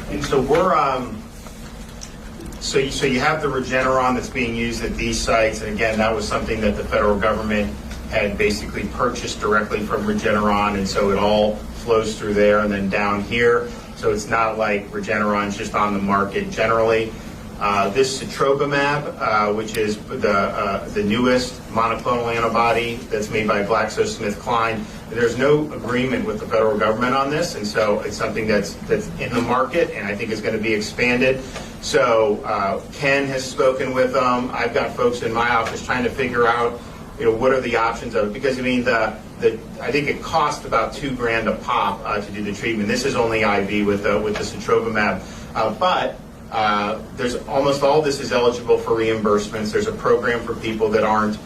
And so we're so you have the Regeneron that's being used at these sites, and again, that was something that the federal government had basically purchased directly from Regeneron, and so it all flows through there and then down here. So it's not like Regeneron's just on the market generally. This Citrobamab, which is the newest monoclonal antibody that's made by GlaxoSmithKline, there's no agreement with the federal government on this, and so it's something that's in the market, and I think is going to be expanded. So Ken has spoken with them. I've got folks in my office trying to figure out, what are the options of it, because I mean I think it cost about $2,000 a pop to do the treatment. This is only IV with the Citrobamab, but there's almost all this is eligible for reimbursements. There's a program for people that aren't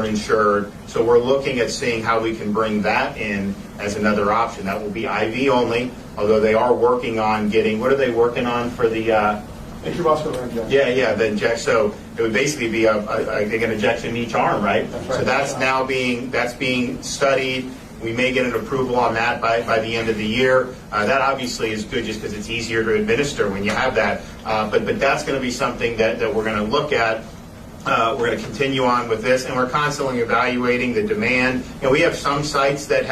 insured. So we're looking at seeing how we can bring that in as another option. That will be IV only, although they are working on getting, what are they working on for the intravascular injection. Yeah, the injection. So it would basically be an injection in each arm, right? That's right. So that's now being studied. We may get an approval on that by the end of the year. That obviously is good just because it's easier to administer when you have that. But that's going to be something that we're going to look at. We're going to continue on with this, and we're constantly evaluating the demand. We have some sites that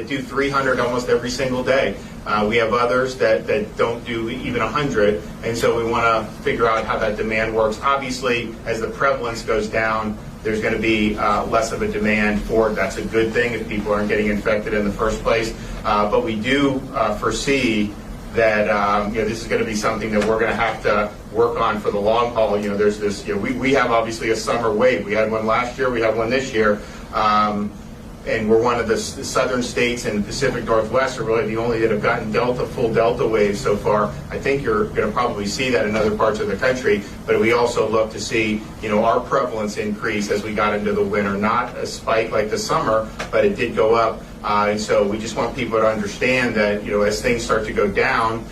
do 300 almost every single day. We have others that don't do even 100, and so we want to figure out how that demand works. Obviously, as the prevalence goes down, there's going to be less of a demand for it. That's a good thing if people aren't getting infected in the first place. But we do foresee that this is going to be something that we're going to have to work on for the long haul. There's this. We have obviously a summer wave. We had one last year. We have one this year. And we're one of the southern states in the Pacific Northwest are really the only that have gotten full Delta waves so far. I think you're going to probably see that in other parts of the country, but we also look to see, our prevalence increase as we got into the winter. Not a spike like the summer, but it did go up. And so we just want people to understand that, as things start to go down,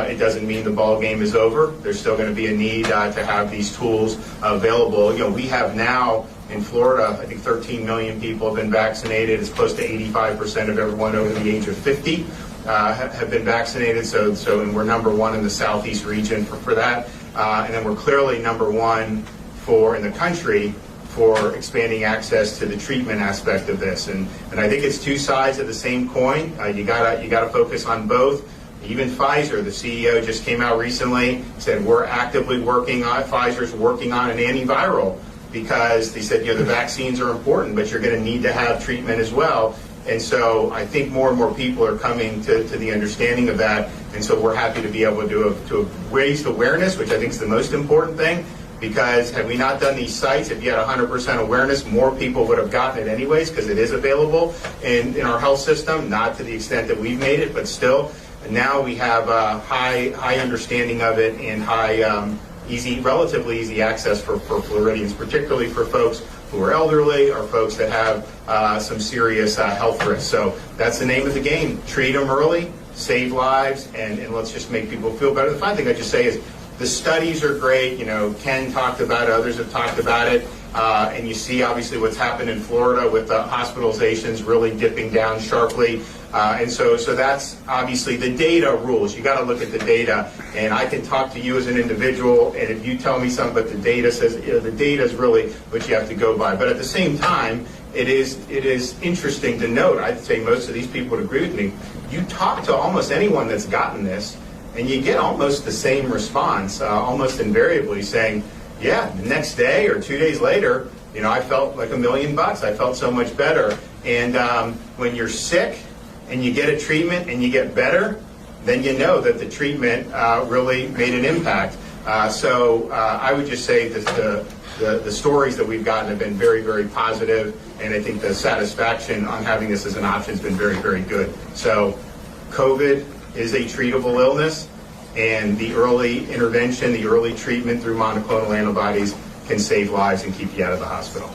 it doesn't mean the ball game is over. There's still going to be a need to have these tools available. We have now in Florida, I think 13 million people have been vaccinated. It's close to 85% of everyone over the age of 50 have been vaccinated. So and we're number one in the southeast region for that. And then we're clearly number one in the country for expanding access to the treatment aspect of this. And I think it's two sides of the same coin. You gotta focus on both. Even Pfizer, the CEO just came out recently, said we're actively Pfizer's working on an antiviral, because they said, the vaccines are important, but you're going to need to have treatment as well. And so I think more and more people are coming to the understanding of that. And so we're happy to be able to raise awareness, which I think is the most important thing, because had we not done these sites, if you had 100% awareness, more people would have gotten it anyways, because it is available in our health system, not to the extent that we've made it, but still. Now we have a high understanding of it and relatively easy access for Floridians, particularly for folks who are elderly or folks that have some serious health risks. So that's the name of the game. Treat them early, save lives, and let's just make people feel better. The fun thing I just say is the studies are great. Ken talked about it, others have talked about it, and you see obviously what's happened in Florida with the hospitalizations really dipping down sharply. And so that's obviously the data rules. You got to look at the data, and I can talk to you as an individual, and if you tell me something, but the data says the data is really what you have to go by. But at the same time, it is interesting to note. I'd say most of these people would agree with me. You talk to almost anyone that's gotten this, and you get almost the same response, almost invariably saying, yeah, the next day or 2 days later, I felt like $1 million. I felt so much better. And when you're sick and you get a treatment and you get better, then you know that the treatment really made an impact. So I would just say that the stories that we've gotten have been very, very positive, and I think the satisfaction on having this as an option has been very, very good. So COVID is a treatable illness, and the early intervention, the early treatment through monoclonal antibodies can save lives and keep you out of the hospital.